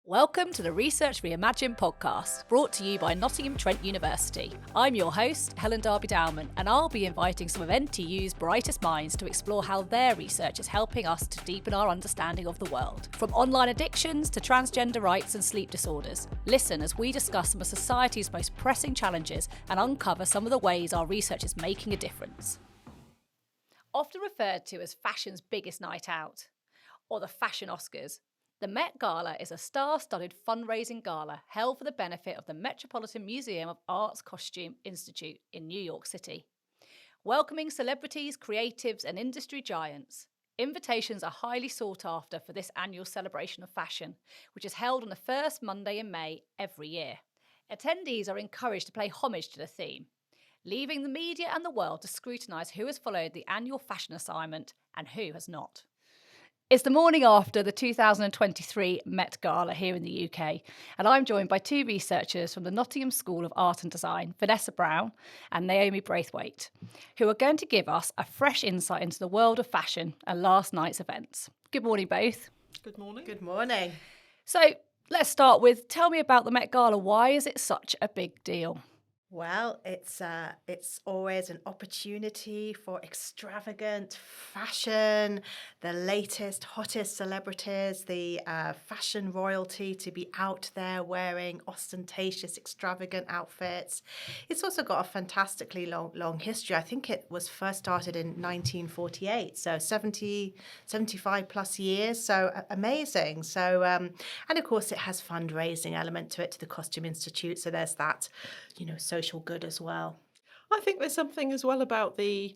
Welcome to the Research Reimagined podcast, brought to you by Nottingham Trent University. I'm your host, Helen Darby-Dowman, and I'll be inviting some of NTU's brightest minds to explore how their research is helping us to deepen our understanding of the world. From online addictions to transgender rights and sleep disorders. Listen as we discuss some of society's most pressing challenges and uncover some of the ways our research is making a difference. Often referred to as fashion's biggest night out, or the Fashion Oscars, the Met Gala is a star-studded fundraising gala held for the benefit of the Metropolitan Museum of Art's Costume Institute in New York City. Welcoming celebrities, creatives and industry giants, invitations are highly sought after for this annual celebration of fashion, which is held on the first Monday in May every year. Attendees are encouraged to pay homage to the theme, leaving the media and the world to scrutinise who has followed the annual fashion assignment and who has not. It's the morning after the 2023 Met Gala here in the UK, and I'm joined by two researchers from the Nottingham School of Art and Design, Vanessa and Naomi Braithwaite, who are going to give us a fresh insight into the world of fashion and last night's events. Good morning, both. Good morning. Good morning. So let's start with, tell me about the Met Gala. Why is it such a big deal? Well, it's always an opportunity for extravagant fashion, the latest, hottest celebrities, the fashion royalty to be out there wearing ostentatious, extravagant outfits. It's also got a fantastically long history. I think it was first started in 1948, so 75 plus years, so amazing. So, and of course it has fundraising element to it, to the Costume Institute, so there's that, social good as well. I think there's something as well about the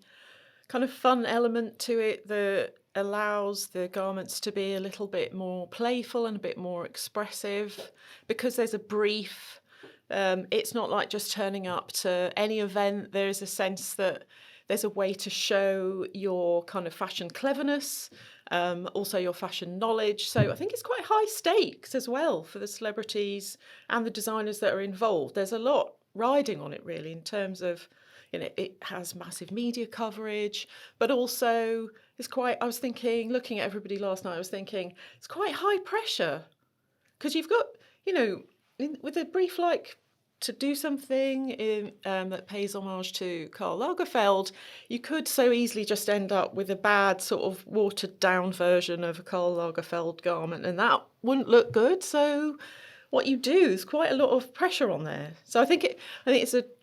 kind of fun element to it that allows the garments to be a little bit more playful and a bit more expressive because there's a brief. It's not like just turning up to any event. There's a sense that there's a way to show your kind of fashion cleverness, also your fashion knowledge. So I think it's quite high stakes as well for the celebrities and the designers that are involved. There's a lot riding on it really in terms of, it has massive media coverage, but also I was thinking, looking at everybody last night, I was thinking it's quite high pressure because you've got, with a brief like to do something that pays homage to Karl Lagerfeld, you could so easily just end up with a bad sort of watered down version of a Karl Lagerfeld garment, and that wouldn't look good. So what you do is quite a lot of pressure on there. So I think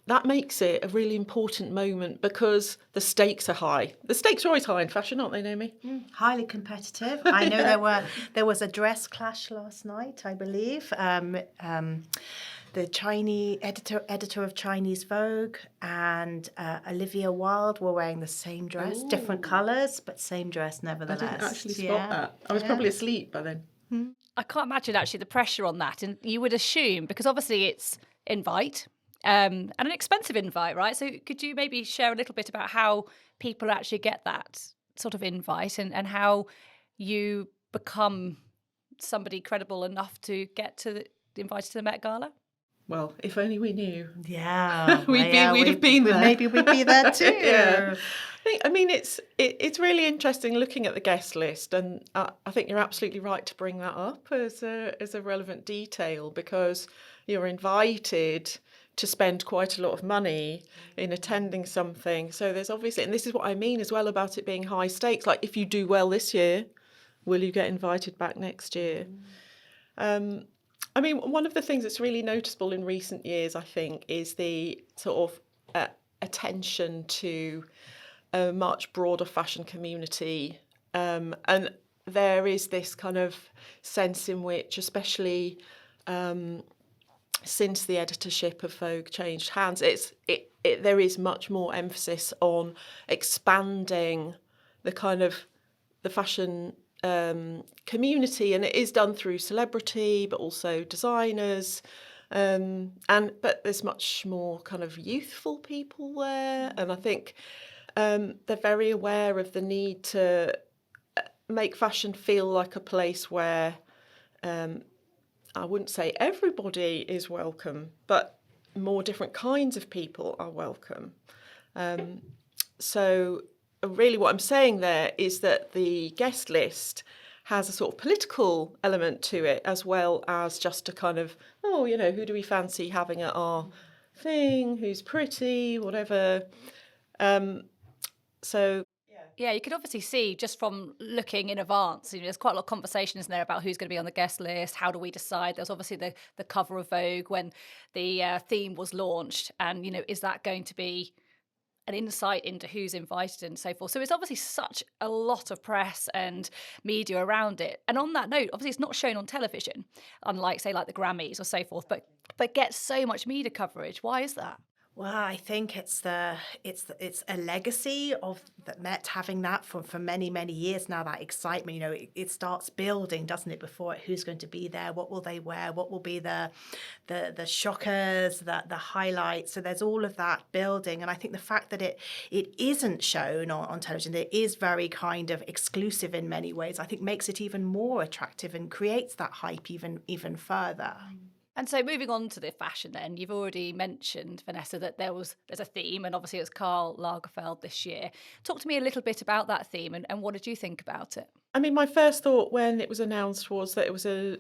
that makes it a really important moment because the stakes are high. The stakes are always high in fashion, aren't they, Naomi? Highly competitive. I know there was a dress clash last night, I believe. The Chinese editor of Chinese Vogue and Olivia Wilde were wearing the same dress, different colours, but same dress nevertheless. I didn't actually spot that. I was probably asleep by then. I can't imagine actually the pressure on that. And you would assume, because obviously it's invite and an expensive invite, right? So could you maybe share a little bit about how people actually get that sort of invite and how you become somebody credible enough to get invited to the Met Gala? Well, if only we knew. Yeah, we'd have been there. Maybe we'd be there too. Yeah. It's really interesting looking at the guest list, and I think you're absolutely right to bring that up as a relevant detail because you're invited to spend quite a lot of money in attending something. So there's obviously, and this is what I mean as well about it being high stakes. Like if you do well this year, will you get invited back next year? One of the things that's really noticeable in recent years, I think, is the sort of attention to a much broader fashion community. And there is this kind of sense in which, especially since the editorship of Vogue changed hands, there is much more emphasis on expanding the fashion community, and it is done through celebrity but also designers, but there's much more kind of youthful people there, and I think they're very aware of the need to make fashion feel like a place where I wouldn't say everybody is welcome, but more different kinds of people are welcome. So really what I'm saying there is that the guest list has a sort of political element to it, as well as just a kind of, oh, who do we fancy having at our thing, who's pretty, whatever. So Yeah, you can obviously see just from looking in advance, there's quite a lot of conversations in there about who's going to be on the guest list, how do we decide? There's obviously the cover of Vogue when the theme was launched, and, is that going to be an insight into who's invited and so forth. So it's obviously such a lot of press and media around it. And on that note, obviously it's not shown on television, unlike, say, like the Grammys or so forth, but gets so much media coverage. Why is that? Well, I think it's a legacy of the Met having that for many, many years now, that excitement. It starts building, doesn't it, before it, who's going to be there, what will they wear, what will be the shockers, the highlights. So there's all of that building. And I think the fact that it isn't shown on television, it is very kind of exclusive in many ways, I think makes it even more attractive and creates that hype even further. And so moving on to the fashion then, you've already mentioned, Vanessa, that there's a theme, and obviously it was Karl Lagerfeld this year. Talk to me a little bit about that theme and what did you think about it? I mean, my first thought when it was announced was that it was a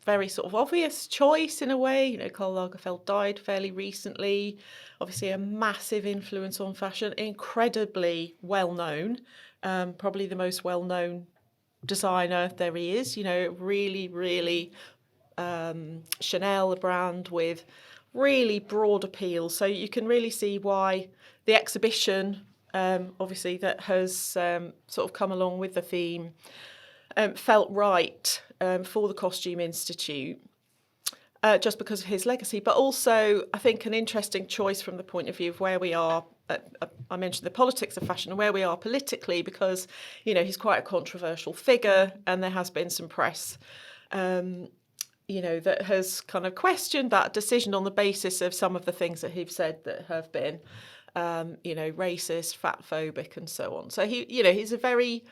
very sort of obvious choice in a way. Karl Lagerfeld died fairly recently, obviously a massive influence on fashion, incredibly well-known, probably the most well-known designer there is, really, really... Chanel, a brand with really broad appeal. So you can really see why the exhibition, obviously, that has sort of come along with the theme, felt right for the Costume Institute, just because of his legacy. But also, I think, an interesting choice from the point of view of where we are. I mentioned the politics of fashion and where we are politically, because, he's quite a controversial figure, and there has been some press that has kind of questioned that decision on the basis of some of the things that he's said that have been, racist, fatphobic, and so on. So he's a very,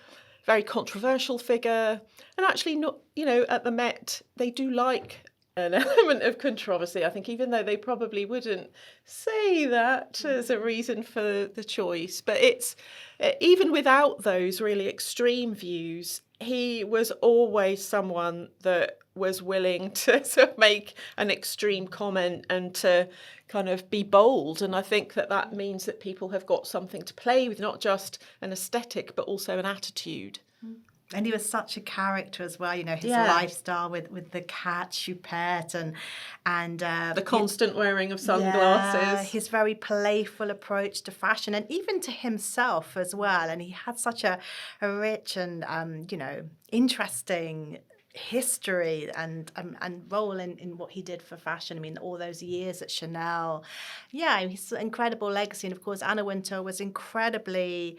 very controversial figure, and actually not, at the Met they do like an element of controversy. I think, even though they probably wouldn't say that as a reason for the choice, but it's even without those really extreme views, he was always someone that was willing to sort of make an extreme comment and to kind of be bold. And I think that means that people have got something to play with, not just an aesthetic, but also an attitude. And he was such a character as well, his lifestyle with the cat Choupette and the constant wearing of sunglasses. Yeah, his very playful approach to fashion, and even to himself as well. And he had such a rich and interesting history and role in what he did for fashion. I mean, all those years at Chanel. Yeah, his incredible legacy. And of course, Anna Wintour was incredibly,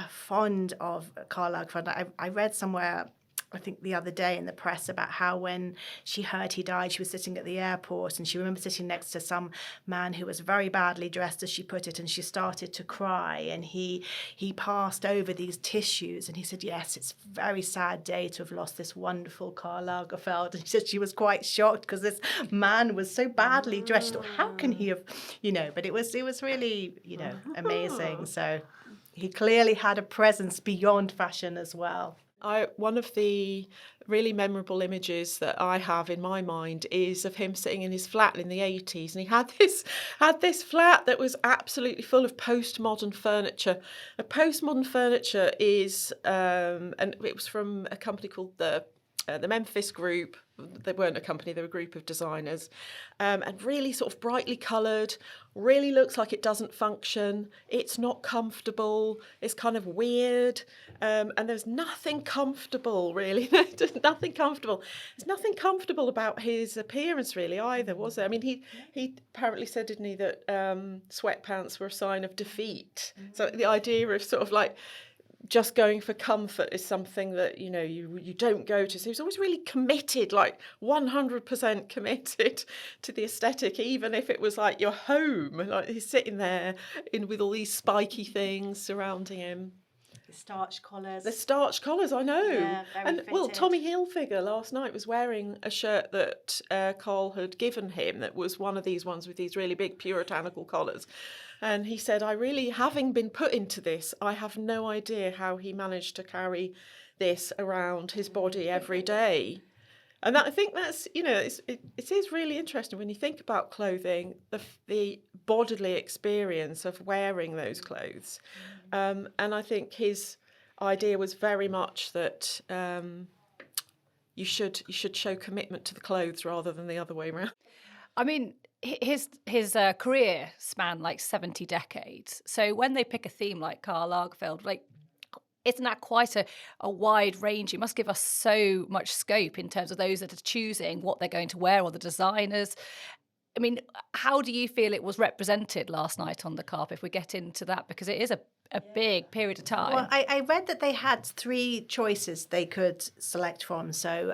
fond of Karl Lagerfeld. I read somewhere, I think the other day in the press, about how when she heard he died, she was sitting at the airport and she remembered sitting next to some man who was very badly dressed, as she put it, and she started to cry, and he passed over these tissues and he said, yes, it's a very sad day to have lost this wonderful Karl Lagerfeld. And she said she was quite shocked because this man was so badly dressed. She thought, how can he have, but it was really, amazing. So he clearly had a presence beyond fashion as well. One of the really memorable images that I have in my mind is of him sitting in his flat in the 80s, and he had this flat that was absolutely full of postmodern furniture. Postmodern furniture is, and it was from a company called the Memphis Group. They weren't a company, they were a group of designers, and really sort of brightly coloured, really looks like it doesn't function. It's not comfortable, it's kind of weird, and there's nothing comfortable, really. There's nothing comfortable. There's nothing comfortable about his appearance, really, either, was there? I mean, he apparently said, didn't he, that sweatpants were a sign of defeat. So the idea of sort of like just going for comfort is something that, you don't go to. So he's always really committed, like 100% committed to the aesthetic, even if it was like your home. Like he's sitting there with all these spiky things surrounding him. The starch collars. The starch collars, I know. Yeah, very and well, fitted. Tommy Hilfiger last night was wearing a shirt that Karl had given him that was one of these ones with these really big puritanical collars. And he said, I really, having been put into this, I have no idea how he managed to carry this around his body every day. And I think that's, it is really interesting when you think about clothing, the bodily experience of wearing those clothes. And I think his idea was very much that you should show commitment to the clothes rather than the other way around. I mean, his career spanned like 70 decades. So when they pick a theme like Karl Lagerfeld, like, isn't that quite a wide range? It must give us so much scope in terms of those that are choosing what they're going to wear or the designers. I mean, how do you feel it was represented last night on the carpet, if we get into that? Because it is a big period of time. Well, I read that they had 3 choices they could select from. So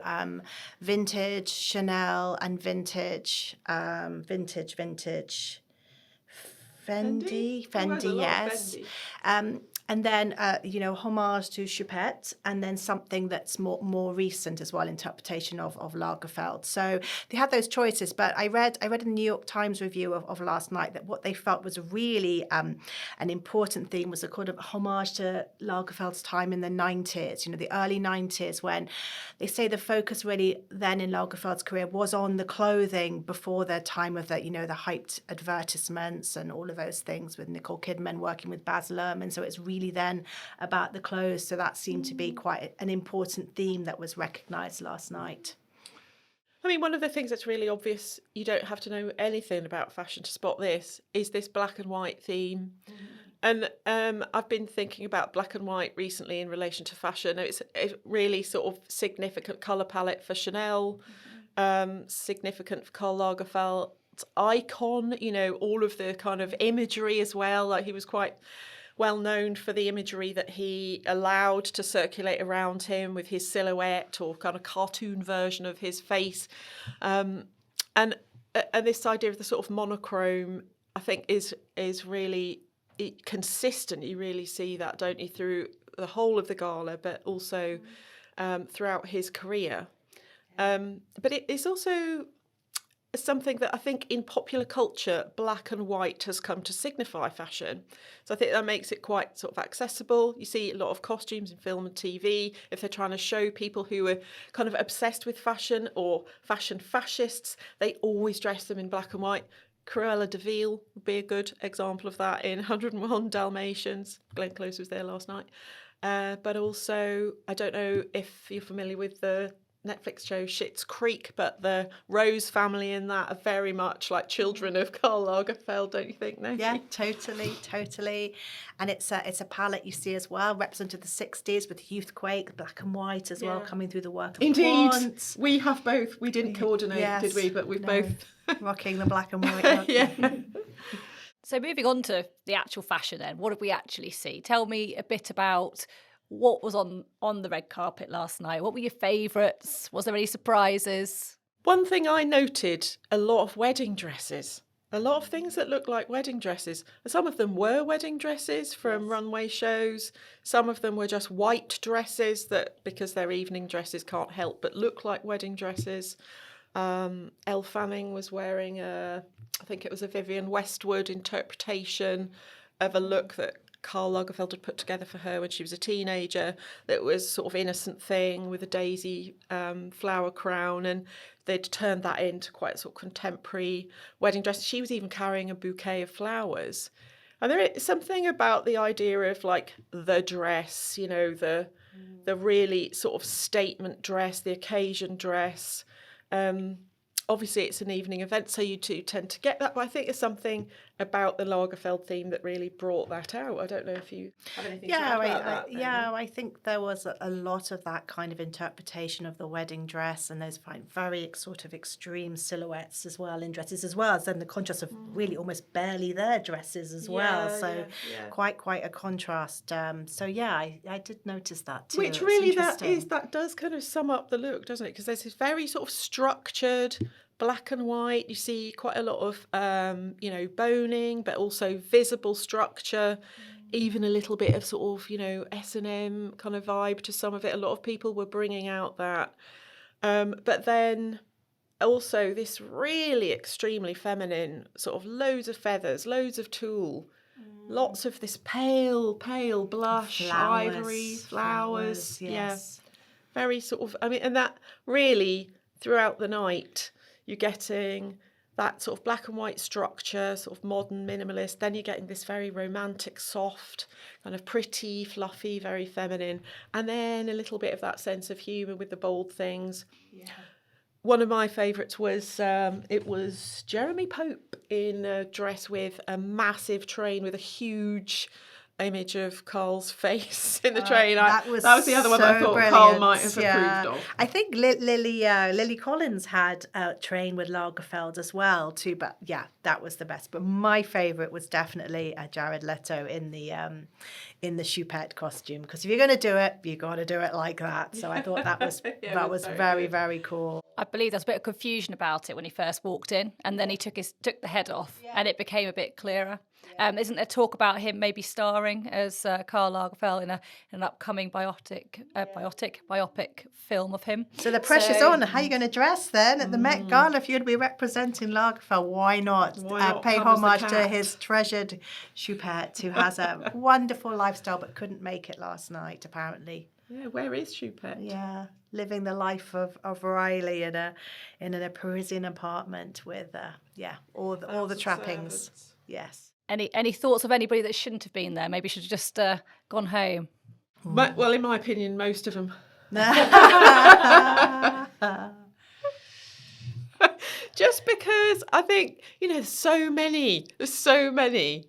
vintage, Chanel, and vintage, Fendi, yes. Fendi. And then, homage to Choupette, and then something that's more recent as well, interpretation of Lagerfeld. So they had those choices, but I read in the New York Times review of last night that what they felt was really an important theme was a kind of homage to Lagerfeld's time in the 90s, the early 90s, when they say the focus really then in Lagerfeld's career was on the clothing before their time of the hyped advertisements and all of those things with Nicole Kidman working with Baz Luhrmann. So it's really then about the clothes. So that seemed to be quite an important theme that was recognised last night. I mean, one of the things that's really obvious, you don't have to know anything about fashion to spot this, is this black and white theme. And I've been thinking about black and white recently in relation to fashion. It's a really sort of significant colour palette for Chanel, significant for Karl Lagerfeld, icon, all of the kind of imagery as well. Like, he was quite well known for the imagery that he allowed to circulate around him with his silhouette or kind of cartoon version of his face. And this idea of the sort of monochrome, I think, is really consistent. You really see that, don't you, through the whole of the gala, but also throughout his career. But it's also something that I think in popular culture, black and white has come to signify fashion. So I think that makes it quite sort of accessible. You see a lot of costumes in film and TV. If they're trying to show people who are kind of obsessed with fashion or fashion fascists, they always dress them in black and white. Cruella de Vil would be a good example of that in 101 Dalmatians. Glenn Close was there last night. But also, I don't know if you're familiar with the Netflix show Schitt's Creek, but the Rose family in that are very much like children of Karl Lagerfeld, don't you think, Naomi? Yeah, totally. And it's a palette you see as well, represented the 60s with Youthquake, black and white as well, coming through the work of Indeed, Quant. we have both. We didn't coordinate, did we? But we've both rocking the black and white. Yeah. So moving on to the actual fashion then, what did we actually see? Tell me a bit about what was on the red carpet last night. What were your favourites? Was there any surprises? One thing I noted, a lot of wedding dresses. A lot of things that look like wedding dresses. Some of them were wedding dresses from runway shows. Some of them were just white dresses that, because they're evening dresses, can't help but look like wedding dresses. Elle Fanning was wearing I think it was a Vivienne Westwood interpretation of a look that Karl Lagerfeld had put together for her when she was a teenager, that was sort of innocent thing with a daisy flower crown, and they'd turned that into quite a sort of contemporary wedding dress. She was even carrying a bouquet of flowers. And there is something about the idea of like the dress, the really sort of statement dress, the occasion dress. Obviously, it's an evening event, so you do tend to get that. But I think there's something about the Lagerfeld theme that really brought that out. I don't know if you have anything to add about that. I think there was a lot of that kind of interpretation of the wedding dress and those very sort of extreme silhouettes as well in dresses, as well as then the contrast of really almost barely there dresses as well. So quite a contrast. I did notice that too. Which really that does kind of sum up the look, doesn't it? Because there's this very sort of structured black and white. You see quite a lot of, boning, but also visible structure even a little bit of sort of, S&M kind of vibe to some of it. A lot of people were bringing out that. But then also this really extremely feminine, sort of loads of feathers, loads of tulle, lots of this pale blush, ivory, flowers. Yes. Yeah, very sort of, and that really throughout the night, you're getting that sort of black and white structure, sort of modern minimalist. Then you're getting this very romantic, soft, kind of pretty, fluffy, very feminine. And then a little bit of that sense of humour with the bold things. Yeah. One of my favourites was, it was Jeremy Pope in a dress with a massive train with a huge image of Karl's face in the train. That was the other one that I thought brilliant. Karl might have approved of. I think Lily Collins had a train with Lagerfeld as well too, but yeah, that was the best. But my favourite was definitely Jared Leto in the choupette costume, because if you're going to do it, you got to do it like that. So I thought that was very, very cool. I believe there's a bit of confusion about it when he first walked in, and then he took the head off, and it became a bit clearer. Isn't there talk about him maybe starring as Karl Lagerfeld in an upcoming biopic film of him? So the pressure's on. How are you going to dress then at the Met Gala if you'd be representing Lagerfeld? Why not pay homage to his treasured choupette, who has a wonderful lifestyle but couldn't make it last night, apparently. Yeah, where is Choupette? Yeah, living the life of Riley in a Parisian apartment with all the trappings. Servants. Yes. Any thoughts of anybody that shouldn't have been there? Maybe should have just gone home. Well, in my opinion, most of them. Just because I think, there's so many.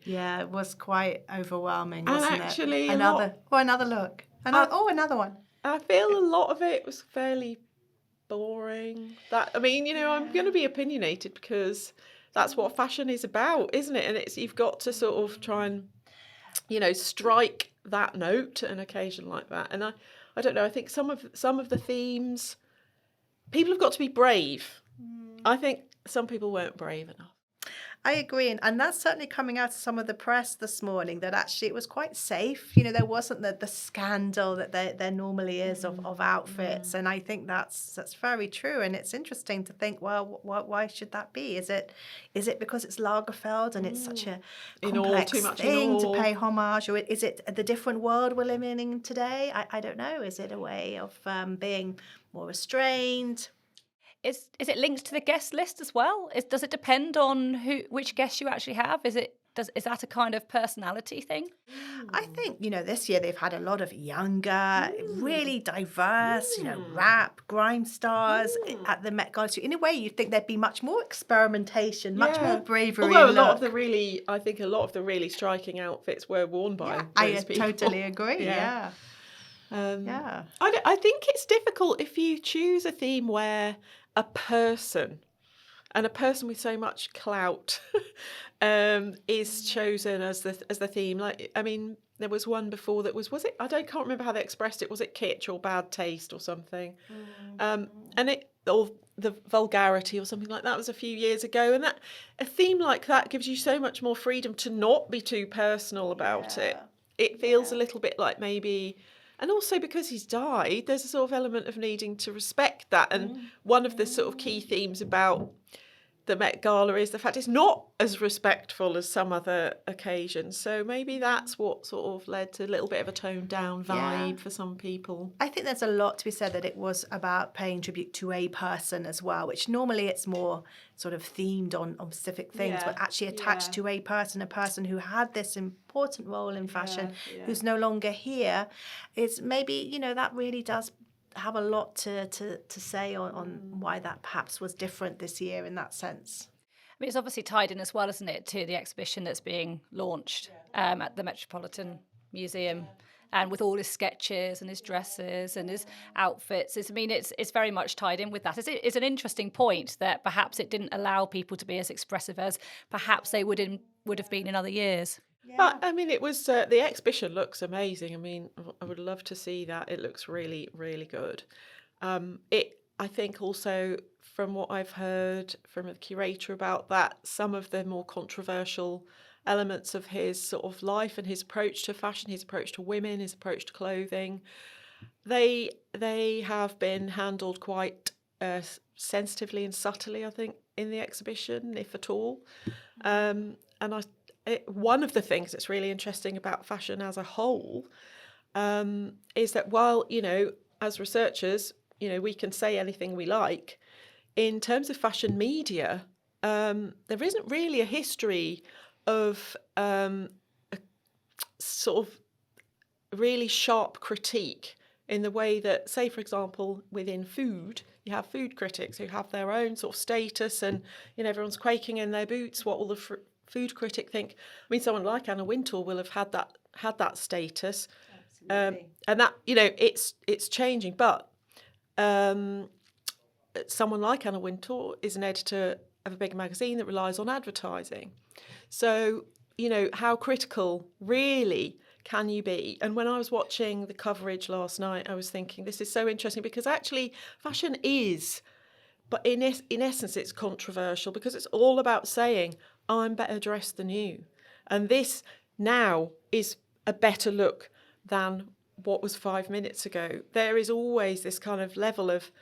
Yeah, it was quite overwhelming, And wasn't actually it? Another look. Another one. I feel a lot of it was fairly boring. I'm going to be opinionated because that's what fashion is about, isn't it? And you've got to sort of try and, strike that note at an occasion like that. And I don't know. I think some of the themes, people have got to be brave. I think some people weren't brave enough. I agree, and that's certainly coming out of some of the press this morning, that actually it was quite safe. There wasn't the scandal that there normally is of outfits, and I think that's very true. And it's interesting to think, well, why should that be? Is it because it's Lagerfeld and it's such a complex thing to pay homage, or is it the different world we're living in today? I don't know. Is it a way of being more restrained? Is it linked to the guest list as well? Does it depend on which guests you actually have? Is that a kind of personality thing? I think, this year they've had a lot of younger, really diverse, rap, grime stars at the Met Gala. So in a way, you'd think there'd be much more experimentation, much more bravery. Although a lot of the really striking outfits were worn by those people. I totally agree. Yeah. I think it's difficult if you choose a theme where a person with so much clout is chosen as the theme. There was one before that was it? Can't remember how they expressed it. Was it kitsch or bad taste or something? Or the vulgarity or something like that was a few years ago. And that a theme like that gives you so much more freedom to not be too personal about it. It feels a little bit like maybe. And also because he's died, there's a sort of element of needing to respect that. And one of the sort of key themes about the Met Gala is the fact it's not as respectful as some other occasions. So maybe that's what sort of led to a little bit of a toned down vibe for some people. I think there's a lot to be said that it was about paying tribute to a person as well, which normally it's more sort of themed on specific things, but actually attached to a person who had this important role in fashion, who's no longer here. Is maybe, that really does have a lot to say on why that perhaps was different this year in that sense. It's obviously tied in as well, isn't it, to the exhibition that's being launched at the Metropolitan Museum, and with all his sketches and his dresses and his outfits. It's very much tied in with that. It's an interesting point that perhaps it didn't allow people to be as expressive as perhaps they would have been in other years. But it was the exhibition looks amazing. I would love to see that. It looks really, really good. I think also from what I've heard from the curator about that, some of the more controversial elements of his sort of life and his approach to fashion, his approach to women, his approach to clothing. They have been handled quite sensitively and subtly, I think, in the exhibition, if at all. And one of the things that's really interesting about fashion as a whole is that while, as researchers, we can say anything we like, in terms of fashion media, there isn't really a history of a sort of really sharp critique in the way that, say, for example, within food, you have food critics who have their own sort of status, and everyone's quaking in their boots what will the food critic think. I mean, someone like Anna Wintour will have had that status, and that it's changing. But someone like Anna Wintour is an editor of a big magazine that relies on advertising. So how critical really can you be? And when I was watching the coverage last night, I was thinking, this is so interesting, because actually fashion is, but in essence it's controversial, because it's all about saying, I'm better dressed than you. And this now is a better look than what was 5 minutes ago. There is always this kind of level of,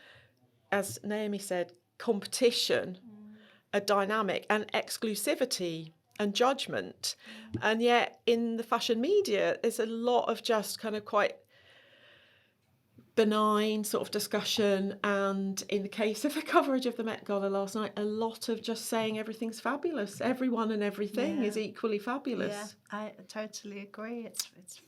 as Naomi said, competition, a dynamic, and exclusivity and judgment. And yet in the fashion media, there's a lot of just kind of quite benign sort of discussion, and in the case of the coverage of the Met Gala last night, a lot of just saying everything's fabulous. Everyone and everything is equally fabulous. Yeah, I totally agree. It's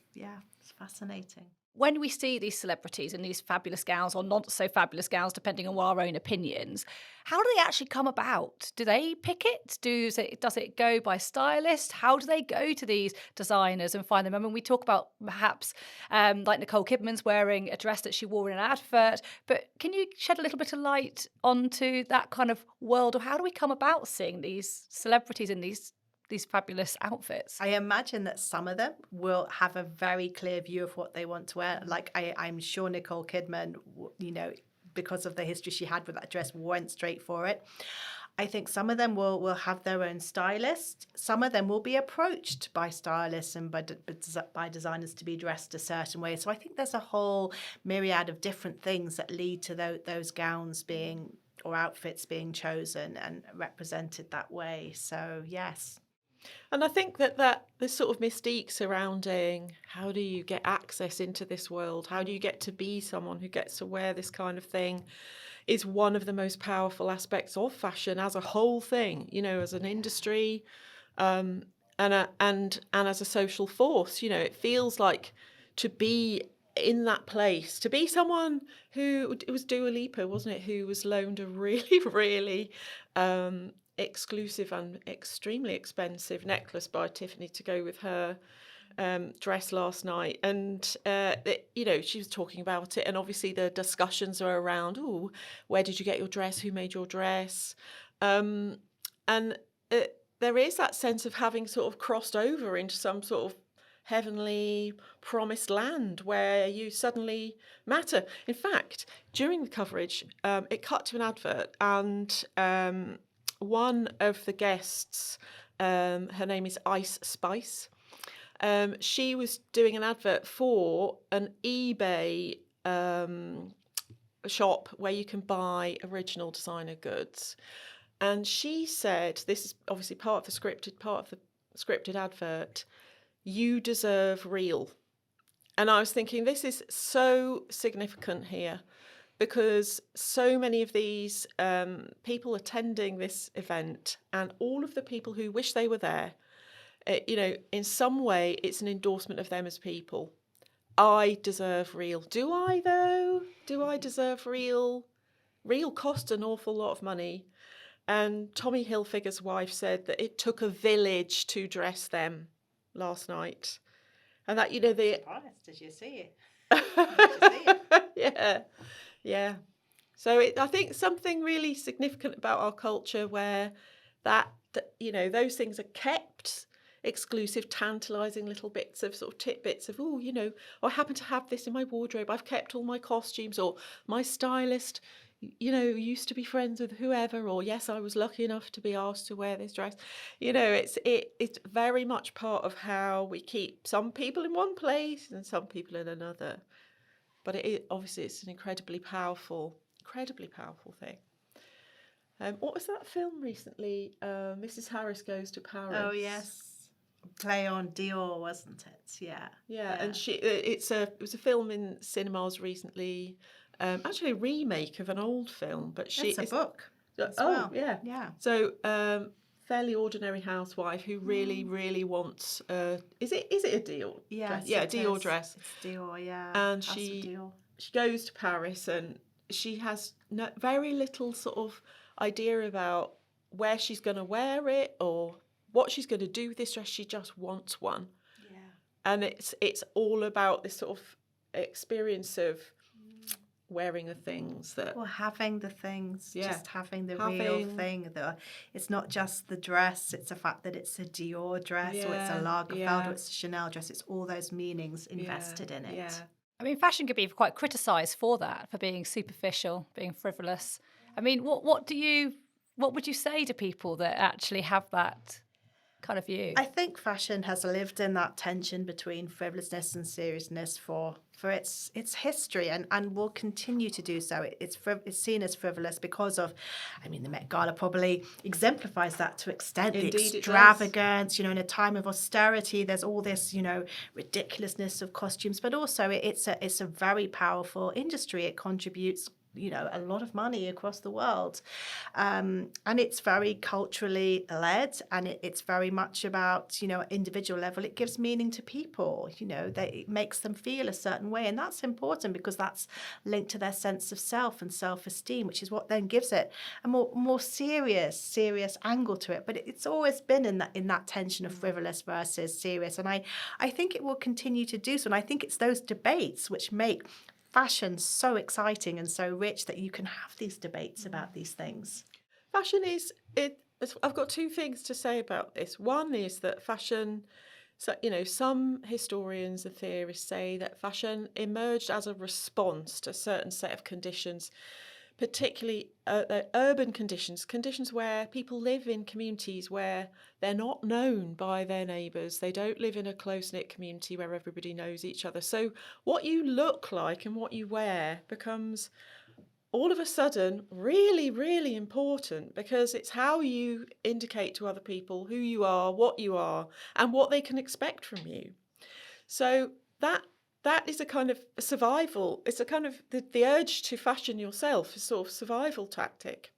fascinating. When we see these celebrities in these fabulous gowns, or not so fabulous gowns, depending on our own opinions, how do they actually come about? Do they pick it? Does it go by stylist? How do they go to these designers and find them? I mean, we talk about perhaps like Nicole Kidman's wearing a dress that she wore in an advert, but can you shed a little bit of light onto that kind of world, or how do we come about seeing these celebrities in these fabulous outfits? I imagine that some of them will have a very clear view of what they want to wear. Like I'm sure Nicole Kidman, because of the history she had with that dress, went straight for it. I think some of them will have their own stylist. Some of them will be approached by stylists and by designers to be dressed a certain way. So I think there's a whole myriad of different things that lead to those gowns being, or outfits being chosen and represented that way. So yes. And I think that this sort of mystique surrounding how do you get access into this world, how do you get to be someone who gets to wear this kind of thing, is one of the most powerful aspects of fashion as a whole thing, as an industry, and as a social force. It feels like to be in that place, to be someone who, it was Dua Lipa, wasn't it, who was loaned a really, really exclusive and extremely expensive necklace by Tiffany to go with her dress last night, and she was talking about it, and obviously the discussions are around, where did you get your dress, who made your dress, and there is that sense of having sort of crossed over into some sort of heavenly promised land where you suddenly matter. In fact, during the coverage, it cut to an advert, and one of the guests, her name is Ice Spice, she was doing an advert for an eBay shop where you can buy original designer goods. And she said, this is obviously part of the scripted advert, you deserve real. And I was thinking, this is so significant here, because so many of these people attending this event, and all of the people who wish they were there, in some way it's an endorsement of them as people. I deserve real. Do I, though? Do I deserve real? Real cost an awful lot of money. And Tommy Hilfiger's wife said that it took a village to dress them last night. And that, Did you see it? Yeah. So I think something really significant about our culture where those things are kept exclusive, tantalising little bits of sort of tidbits of, I happen to have this in my wardrobe. I've kept all my costumes, or my stylist, used to be friends with whoever, or yes, I was lucky enough to be asked to wear this dress. It's very much part of how we keep some people in one place and some people in another. But obviously it's an incredibly powerful thing. What was that film recently? Mrs. Harris Goes to Paris. Oh yes, play on Dior, wasn't it? Yeah. Yeah, and it was a film in cinemas recently. Actually, a remake of an old film, but It's a book. As well. Yeah. So, fairly ordinary housewife who really, really wants. Is it a Dior? Yes, yeah, a Dior dress. It's Dior, yeah. And House of Dior. she goes to Paris, and she has very little sort of idea about where she's going to wear it or what she's going to do with this dress. She just wants one. Yeah. And it's all about this sort of experience of wearing the things that... Or having the things, Yeah. just having the real thing. It's not just the dress, it's the fact that it's a Dior dress or it's a Lagerfeld or it's a Chanel dress. It's all those meanings invested in it. Yeah. I mean, fashion could be quite criticised for that, for being superficial, being frivolous. I mean, what would you say to people that actually have that kind of view? I think fashion has lived in that tension between frivolousness and seriousness for its history and will continue to do so. It's seen as frivolous because of, the Met Gala probably exemplifies that to extent. Indeed, the extravagance, in a time of austerity, there's all this, ridiculousness of costumes, but also it's a very powerful industry. It contributes a lot of money across the world. And it's very culturally led, and it's very much about, individual level. It gives meaning to people, it makes them feel a certain way. And that's important because that's linked to their sense of self and self-esteem, which is what then gives it a more serious angle to it. But it's always been in that tension of frivolous versus serious. And I think it will continue to do so. And I think it's those debates which make fashion so exciting and so rich that you can have these debates about these things. Fashion I've got two things to say about this. One is that fashion, some historians and theorists say that fashion emerged as a response to a certain set of conditions, particularly urban conditions where people live in communities where they're not known by their neighbours. They don't live in a close-knit community where everybody knows each other. So what you look like and what you wear becomes all of a sudden really, really important, because it's how you indicate to other people who you are, and what they can expect from you. So that is a kind of survival. It's a kind of the urge to fashion yourself is sort of survival tactic.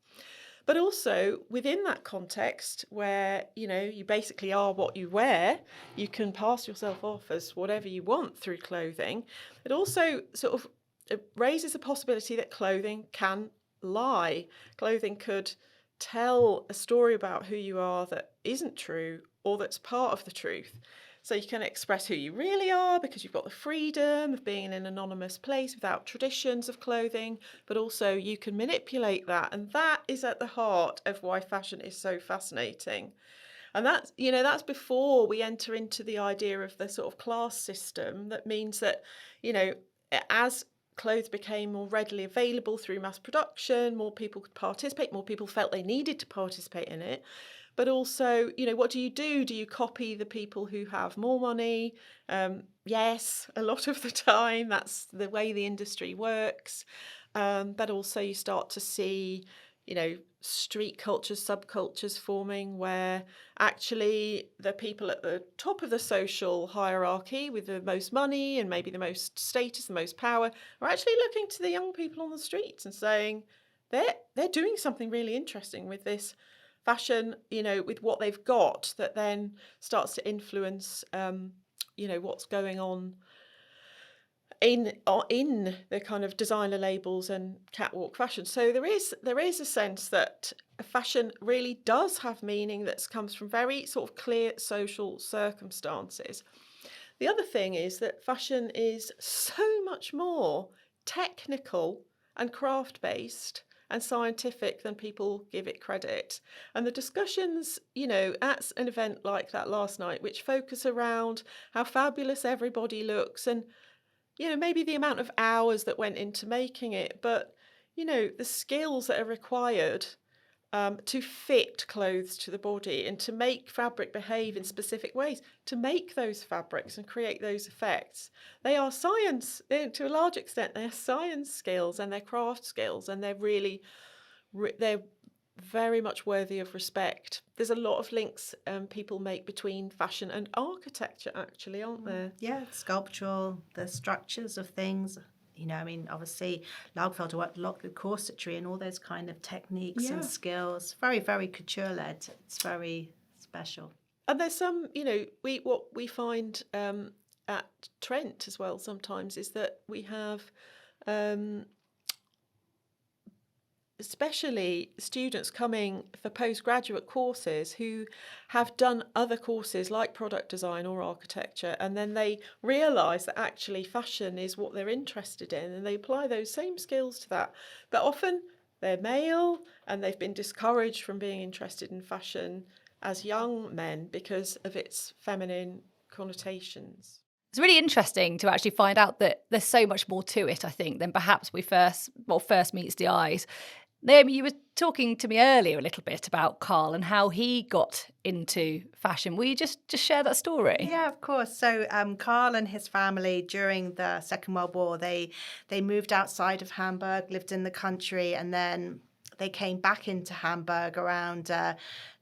But also within that context where, you basically are what you wear, you can pass yourself off as whatever you want through clothing. It also sort of raises the possibility that clothing can lie. Clothing could tell a story about who you are that isn't true or that's part of the truth. So you can express who you really are because you've got the freedom of being in an anonymous place without traditions of clothing, but also you can manipulate that. And that is at the heart of why fashion is so fascinating. And that's before we enter into the idea of the sort of class system. That means that, as clothes became more readily available through mass production, more people could participate, more people felt they needed to participate in it. But also, what do? Do you copy the people who have more money? Yes, a lot of the time. That's the way the industry works. But also you start to see, street cultures, subcultures forming where actually the people at the top of the social hierarchy with the most money and maybe the most status, the most power, are actually looking to the young people on the streets and saying they're doing something really interesting with this fashion, with what they've got, that then starts to influence, what's going on in the kind of designer labels and catwalk fashion. So there is a sense that fashion really does have meaning that comes from very sort of clear social circumstances. The other thing is that fashion is so much more technical and craft-based and scientific than people give it credit. And the discussions, at an event like that last night, which focus around how fabulous everybody looks and, maybe the amount of hours that went into making it, but, the skills that are required to fit clothes to the body and to make fabric behave in specific ways, to make those fabrics and create those effects. They are science, to a large extent, they're science skills and they're craft skills, and they're really, they're very much worthy of respect. There's a lot of links people make between fashion and architecture, actually, aren't there? Yeah, sculptural, the structures of things. Obviously, Lagerfeld worked a lot with corsetry and all those kind of techniques and skills. Very, very couture-led. It's very special. And there's some, what we find at Trent as well sometimes is that we have especially students coming for postgraduate courses who have done other courses like product design or architecture, and then they realise that actually fashion is what they're interested in, and they apply those same skills to that. But often they're male and they've been discouraged from being interested in fashion as young men because of its feminine connotations. It's really interesting to actually find out that there's so much more to it, I think, than perhaps first meets the eyes. Naomi, you were talking to me earlier a little bit about Karl and how he got into fashion. Will you just share that story? Yeah, of course. So Karl and his family during the Second World War, they moved outside of Hamburg, lived in the country, and then they came back into Hamburg around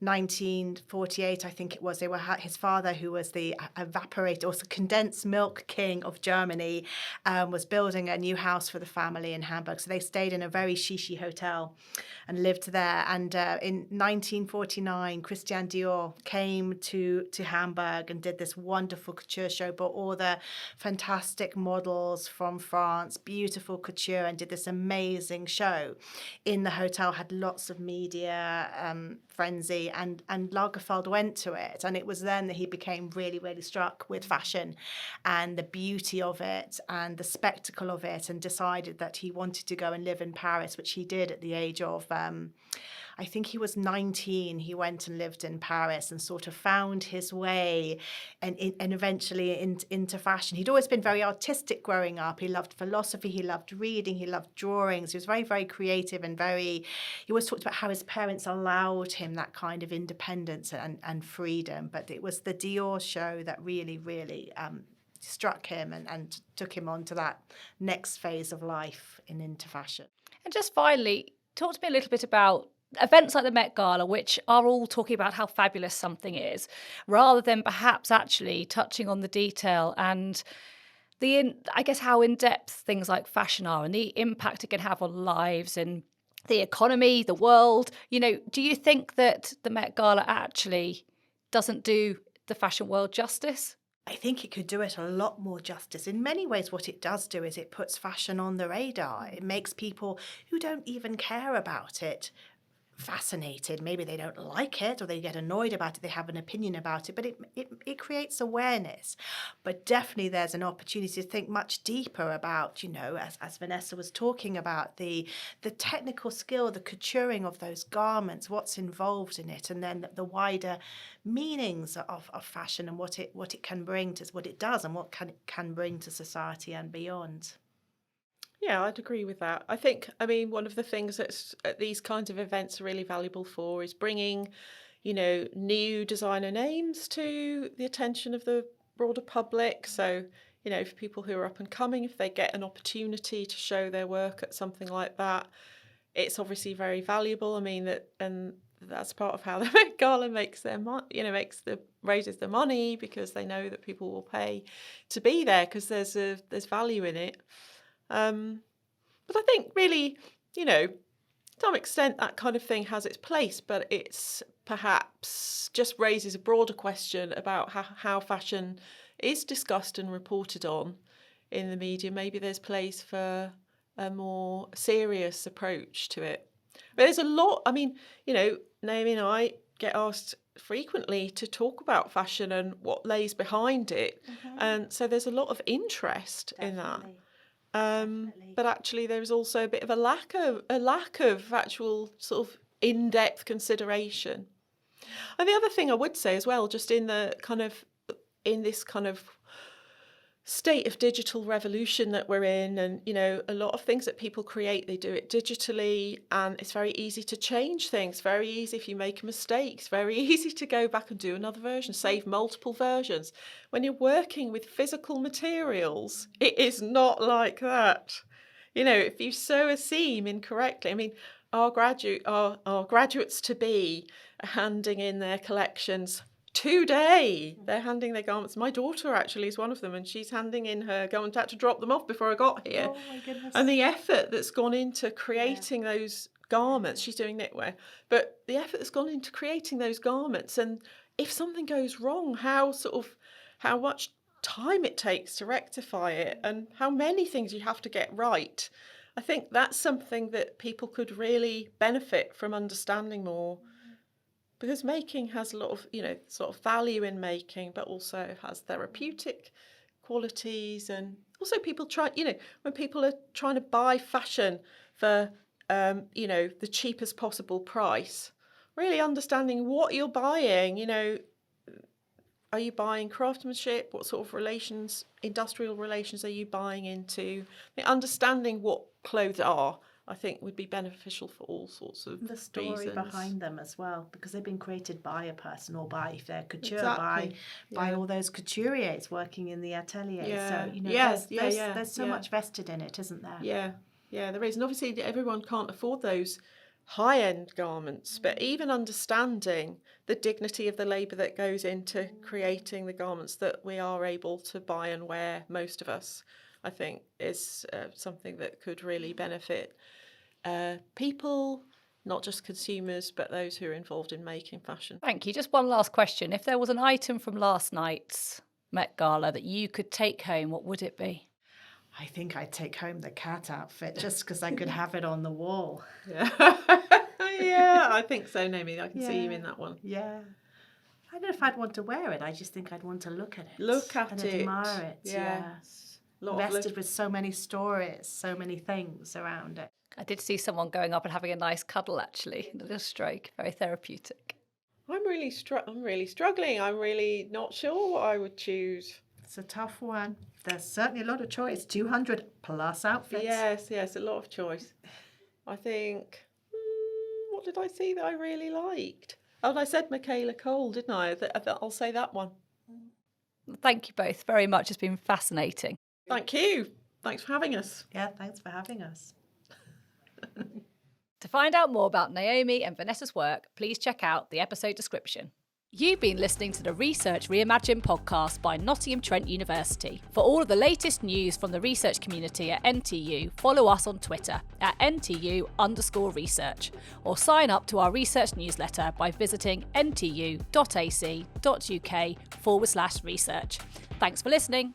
1948, I think it was. They were his father, who was the evaporator or condensed milk king of Germany, was building a new house for the family in Hamburg. So they stayed in a very chic hotel and lived there. And in 1949, Christian Dior came to Hamburg and did this wonderful couture show, brought all the fantastic models from France, beautiful couture, and did this amazing show in the hotel. Had lots of media frenzy, and Lagerfeld went to it, and it was then that he became really, really struck with fashion and the beauty of it and the spectacle of it, and decided that he wanted to go and live in Paris, which he did at the age of I think he was 19. He went and lived in Paris and sort of found his way and eventually into fashion. He'd always been very artistic growing up. He loved philosophy. He loved reading. He loved drawings. He was very, very creative and he always talked about how his parents allowed him that kind of independence and freedom. But it was the Dior show that really, really struck him and took him on to that next phase of life and into fashion. And just finally, talk to me a little bit about events like the Met Gala, which are all talking about how fabulous something is, rather than perhaps actually touching on the detail and how in-depth things like fashion are and the impact it can have on lives and the economy, the world. Do you think that the Met Gala actually doesn't do the fashion world justice? I think it could do it a lot more justice. In many ways, what it does do is it puts fashion on the radar. It makes people who don't even care about it fascinated. Maybe they don't like it or they get annoyed about it, they have an opinion about it, but it creates awareness. But definitely there's an opportunity to think much deeper about, as Vanessa was talking about, the technical skill, the couturing of those garments, what's involved in it, and then the wider meanings of fashion and what it can bring to what it does and what can bring to society and beyond. Yeah, I'd agree with that. One of the things that these kinds of events are really valuable for is bringing, new designer names to the attention of the broader public. So, for people who are up and coming, if they get an opportunity to show their work at something like that, it's obviously very valuable. And that's part of how the Met Gala makes their raises the money, because they know that people will pay to be there because there's value in it. But I think really, to some extent that kind of thing has its place, but it's perhaps just raises a broader question about how fashion is discussed and reported on in the media. Maybe there's place for a more serious approach to it. But there's a lot, Naomi and I get asked frequently to talk about fashion and what lays behind it. Mm-hmm. And so there's a lot of interest in that. But actually there's also a bit of a lack of actual sort of in-depth consideration. And the other thing I would say as well, just in this kind of state of digital revolution that we're in, and a lot of things that people create, they do it digitally, and it's very easy to change things, very easy if you make a mistake, it's very easy to go back and do another version, save multiple versions. When you're working with physical materials, it is not like that. If you sew a seam incorrectly, I mean, our graduates to be are handing in their collections today. They're handing their garments. My daughter actually is one of them, and she's handing in her garment. I had to drop them off before I got here. Oh my goodness. And the effort that's gone into creating those garments, she's doing knitwear, but the effort that's gone into creating those garments, and if something goes wrong, how much time it takes to rectify it, and how many things you have to get right. I think that's something that people could really benefit from understanding more, because making has a lot of, sort of value in making, but also has therapeutic qualities. And also people try, when people are trying to buy fashion for, the cheapest possible price, really understanding what you're buying, are you buying craftsmanship? What sort of relations, industrial relations, are you buying into? Understanding what clothes are, I think, would be beneficial for all sorts of the story reasons. behind them as well, because they've been created by a person, or by, if they're couture, Exactly. by all those couturiers working in the atelier. Yeah. So there's so much vested in it, isn't there? Yeah, there is. And obviously everyone can't afford those high-end garments, but even understanding the dignity of the labour that goes into creating the garments that we are able to buy and wear, most of us, I think, is something that could really benefit people, not just consumers, but those who are involved in making fashion. Thank you. Just one last question. If there was an item from last night's Met Gala that you could take home, what would it be? I think I'd take home the cat outfit, just because I could have it on the wall. Yeah, yeah, I think so, Naomi. I can see you in that one. Yeah. I don't know if I'd want to wear it. I just think I'd want to look at it. Look at and it. admire it. Yes. Vested with so many stories, so many things around it. I did see someone going up and having a nice cuddle, actually, a little stroke, very therapeutic. I'm really struggling. I'm really not sure what I would choose. It's a tough one. There's certainly a lot of choice. 200 plus outfits. Yes, a lot of choice. I think, what did I see that I really liked? Oh, I said Michaela Cole, didn't I? I'll say that one. Thank you both very much. It's been fascinating. Thank you. Thanks for having us. Yeah, thanks for having us. To find out more about Naomi and Vanessa's work, please check out the episode description. You've been listening to the Research Reimagined podcast by Nottingham Trent University. For all of the latest news from the research community at NTU, follow us on Twitter at NTU_research, or sign up to our research newsletter by visiting ntu.ac.uk/research. Thanks for listening.